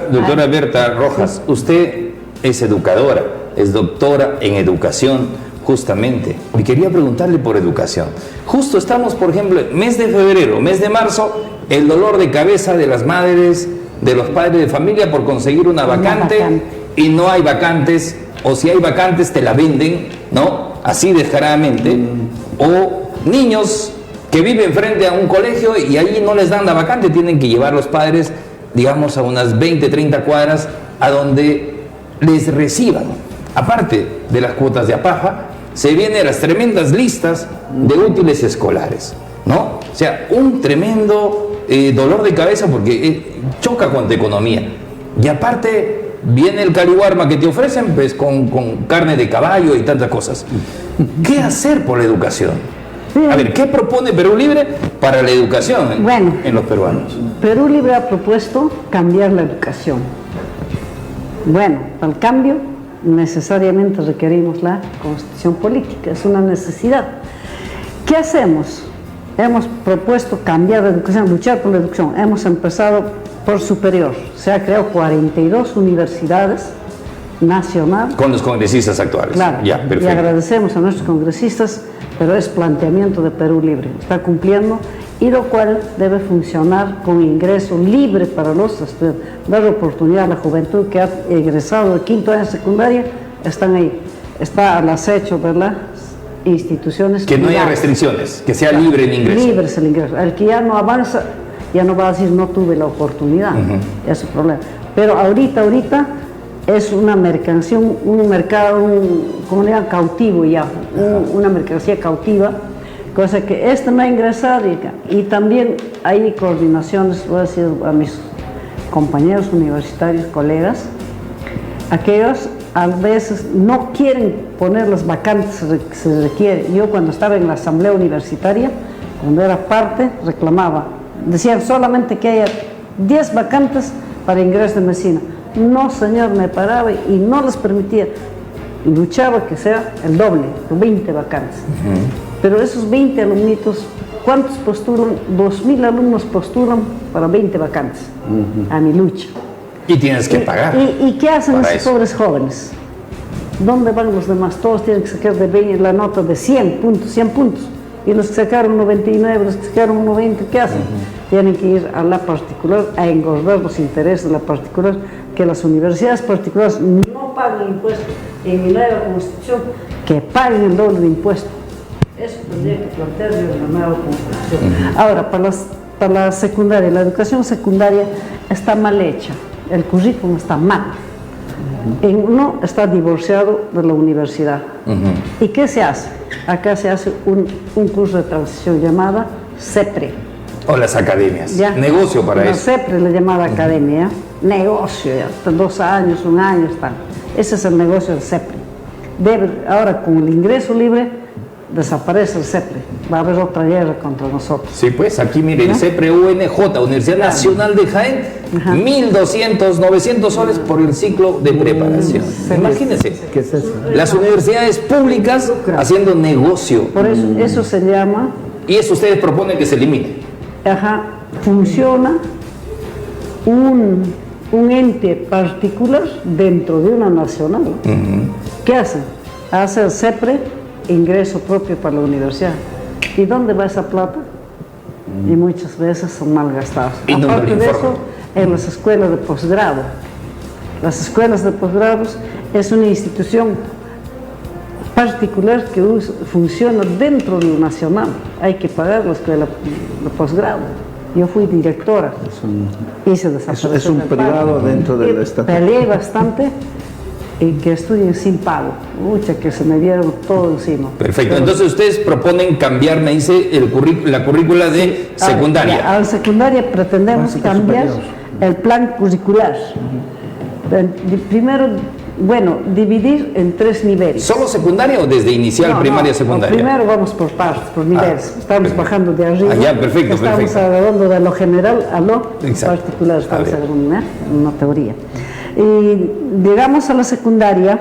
A: Doctora Berta Rojas, usted es educadora, es doctora en educación. Justamente, y quería preguntarle por educación. Justo estamos, por ejemplo, mes de febrero, mes de marzo, el dolor de cabeza de las madres, de los padres de familia por conseguir una vacante y no hay vacantes, o si hay vacantes te la venden, ¿no? Así descaradamente. O niños que viven frente a un colegio y ahí no les dan la vacante, tienen que llevar los padres, digamos, a unas 20, 30 cuadras a donde les reciban. Aparte de las cuotas de APAJA, se vienen las tremendas listas de útiles escolares, ¿no? O sea, un tremendo dolor de cabeza porque choca con tu economía. Y aparte viene el caliwarma que te ofrecen, pues con carne de caballo y tantas cosas. ¿Qué hacer por la educación? A ver, ¿qué propone Perú Libre para la educación en los peruanos?
G: Perú Libre ha propuesto cambiar la educación. Bueno, para el cambio necesariamente requerimos la constitución política, es una necesidad. ¿Qué hacemos? Hemos propuesto cambiar la educación, luchar por la educación. Hemos empezado por superior, se ha creado 42 universidades nacionales.
A: Con los congresistas actuales.
G: Claro,
A: ya, perfecto.
G: Y agradecemos a nuestros congresistas, pero es planteamiento de Perú Libre, está cumpliendo, y lo cual debe funcionar con ingreso libre para los estudiantes, dar oportunidad a la juventud que ha egresado de quinto año de secundaria, están ahí, está al acecho de las instituciones
A: que no haya restricciones, que sea libre el ingreso.
G: Libre es el ingreso, el que ya no avanza, ya no va a decir no tuve la oportunidad, es el problema. Pero ahorita es una mercancía, un mercado, como le llaman, cautivo ya, una mercancía cautiva, cosa que no ha ingresado y también hay coordinaciones, voy a decir a mis compañeros universitarios, colegas, aquellos a veces no quieren poner las vacantes que se requiere. Yo cuando estaba en la asamblea universitaria, cuando era parte, reclamaba, decían solamente que haya 10 vacantes para ingreso de medicina. No, señor, me paraba y no les permitía, luchaba que sea el doble, 20 vacantes. Pero esos 20 alumnitos, ¿cuántos postulan? 2.000 alumnos postulan para 20 vacantes, a mi lucha.
A: Y tienes que pagar.
G: ¿Y qué hacen esos pobres jóvenes? ¿Dónde van los demás? Todos tienen que sacar de 20, la nota de 100 puntos. Y los que sacaron 99, los que sacaron 90, ¿qué hacen? Tienen que ir a la particular a engordar los intereses de la particular, que las universidades particulares no paguen impuestos. En mi nueva constitución, que paguen el doble de impuestos. Eso tendría que plantear yo en la nueva constitución. Ahora, para la secundaria, la educación secundaria está mal hecha. El currículum está mal. Uno está divorciado de la universidad. ¿Y qué se hace? Acá se hace un curso de transición llamada CEPRE.
A: O las academias.
G: ¿Ya?
A: Negocio para
G: la
A: eso.
G: CEPRE le llamada academia, negocio, ya, hasta 2 años, 1 año están. Ese es el negocio del CEPRE. Ahora, con el ingreso libre, desaparece el CEPRE. Va a haber otra guerra contra nosotros.
A: Sí, pues aquí mire, el CEPRE UNJ, Universidad Nacional de Jaén, 1.200, 900 soles por el ciclo de preparación. Imagínense,
H: ¿Qué es eso?
A: las universidades públicas haciendo negocio.
G: Por eso, eso se llama,
A: Y eso ustedes proponen que se elimine.
G: funciona un ente particular dentro de una nacional. ¿Qué hacen? Hace el CEPRE ingreso propio para la universidad. ¿Y dónde va esa plata? Y muchas veces son malgastadas.
A: ¿Y dónde
G: Aparte
A: le
G: de
A: informan?
G: eso, en las escuelas de posgrado. Las escuelas de posgrados es una institución particular que funciona dentro de lo nacional. Hay que pagar la escuela de posgrado. Yo fui directora. Hice desaparecer
H: Es un
G: el pago.
H: privado dentro del
G: Y
H: estatuto.
G: peleé bastante y que estudien sin pago. Mucha que se me dieron todo encima.
A: Perfecto,
G: Pero-
A: entonces ustedes proponen cambiar, me dice, la currícula de secundaria.
G: A la secundaria pretendemos cambiar el plan curricular. Primero, dividir en 3 niveles.
A: ¿Solo secundaria o desde inicial,
G: No,
A: primaria,
G: no,
A: secundaria?
G: Primero vamos por partes, por niveles. Estamos bajando de arriba.
A: Perfecto,
G: Estamos
A: perfecto.
G: agarrando de lo general a lo
A: Exacto.
G: particular. Estamos
A: A ver.
G: agarrando una teoría. Y llegamos a la secundaria.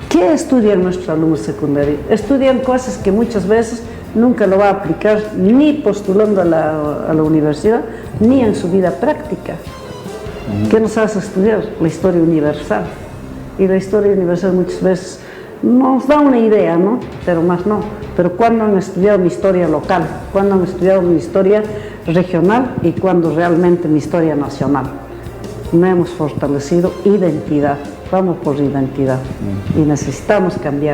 G: ¿Qué estudian nuestros alumnos secundarios? Estudian cosas que muchas veces nunca lo va a aplicar ni postulando a la universidad, ni en su vida práctica. ¿Qué nos hace estudiar? La historia universal. Y la historia universal muchas veces nos da una idea, ¿no? Pero más no. Pero ¿cuándo han estudiado mi historia local? ¿Cuándo han estudiado mi historia regional? ¿Y cuándo realmente mi historia nacional? No hemos fortalecido identidad. Vamos por identidad. Y necesitamos cambiar.